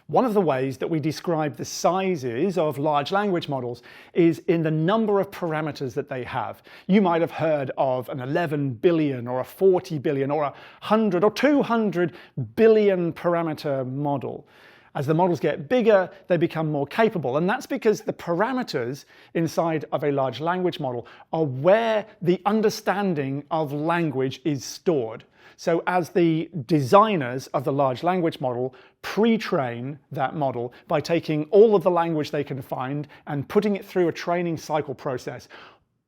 One of the ways that we describe the sizes of large language models is in the number of parameters that they have. You might have heard of an 11 billion or a 40 billion or a 100 or 200 billion parameter model. As the models get bigger, they become more capable, and that's because the parameters inside of a large language model are where the understanding of language is stored. So as the designers of the large language model pre-train that model by taking all of the language they can find and putting it through a training cycle process,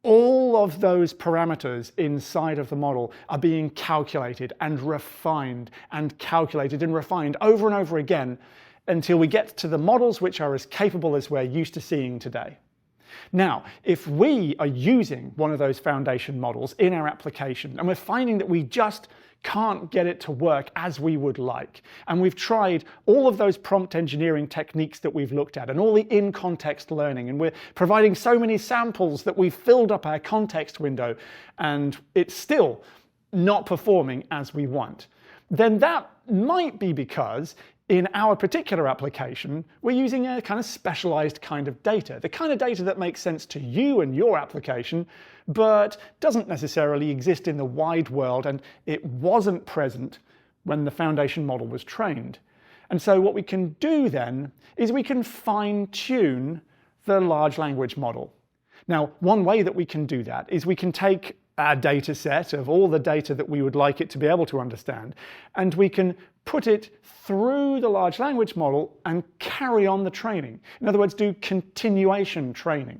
all of those parameters inside of the model are being calculated and refined and calculated and refined over and over again until we get to the models which are as capable as we're used to seeing today. Now, if we are using one of those foundation models in our application and we're finding that we just can't get it to work as we would like, and we've tried all of those prompt engineering techniques that we've looked at and all the in-context learning, and we're providing so many samples that we've filled up our context window and it's still not performing as we want, then that might be because in our particular application, we're using a kind of specialized kind of data, the kind of data that makes sense to you and your application, but doesn't necessarily exist in the wide world, and it wasn't present when the foundation model was trained. And so what we can do then is we can fine-tune the large language model. Now, one way that we can do that is we can take our data set of all the data that we would like it to be able to understand, and we can put it through the large language model and carry on the training. In other words, do continuation training.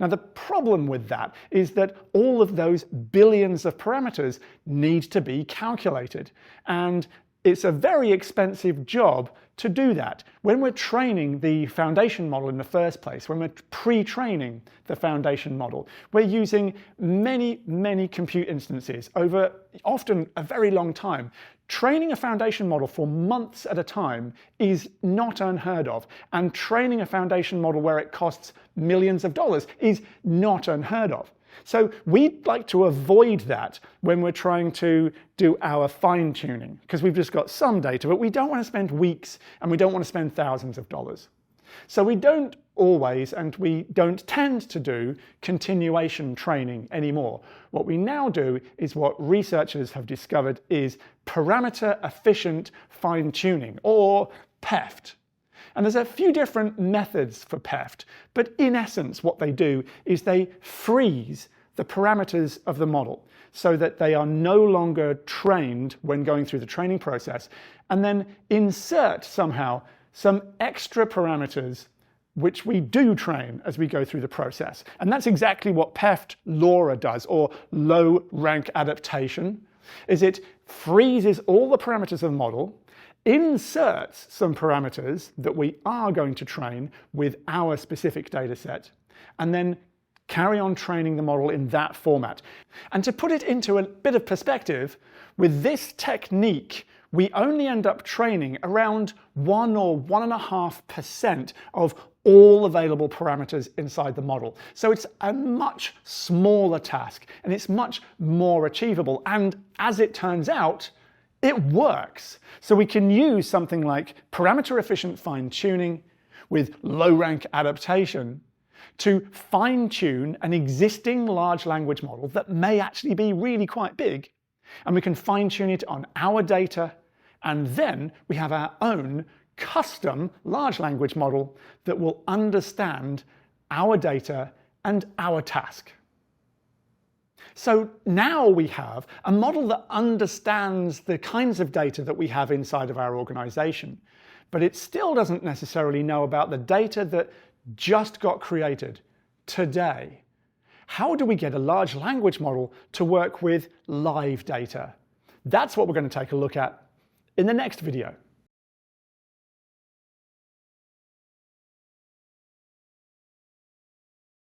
Now, the problem with that is that all of those billions of parameters need to be calculated, and it's a very expensive job to do that. When we're training the foundation model in the first place, when we're pre-training the foundation model, we're using many, many compute instances over often a very long time. Training a foundation model for months at a time is not unheard of, and training a foundation model where it costs millions of dollars is not unheard of. So we'd like to avoid that when we're trying to do our fine-tuning, because we've just got some data, but we don't want to spend weeks and we don't want to spend thousands of dollars. So we don't always, and we don't tend to do continuation training anymore. What we now do is what researchers have discovered is parameter efficient fine-tuning, or PEFT. And there's a few different methods for PEFT, but in essence what they do is they freeze the parameters of the model so that they are no longer trained when going through the training process, and then insert somehow some extra parameters which we do train as we go through the process. And that's exactly what PEFT LoRa does, or low rank adaptation, is it freezes all the parameters of the model, inserts some parameters that we are going to train with our specific data set, and then carry on training the model in that format. And to put it into a bit of perspective, with this technique, we only end up training around 1 or 1.5% of all available parameters inside the model. So it's a much smaller task, and it's much more achievable. And as it turns out, it works. So we can use something like parameter efficient fine-tuning with low rank adaptation to fine-tune an existing large language model that may actually be really quite big, and we can fine-tune it on our data, and then we have our own custom large language model that will understand our data and our task. So now we have a model that understands the kinds of data that we have inside of our organization, but it still doesn't necessarily know about the data that just got created today. How do we get a large language model to work with live data? That's what we're going to take a look at in the next video.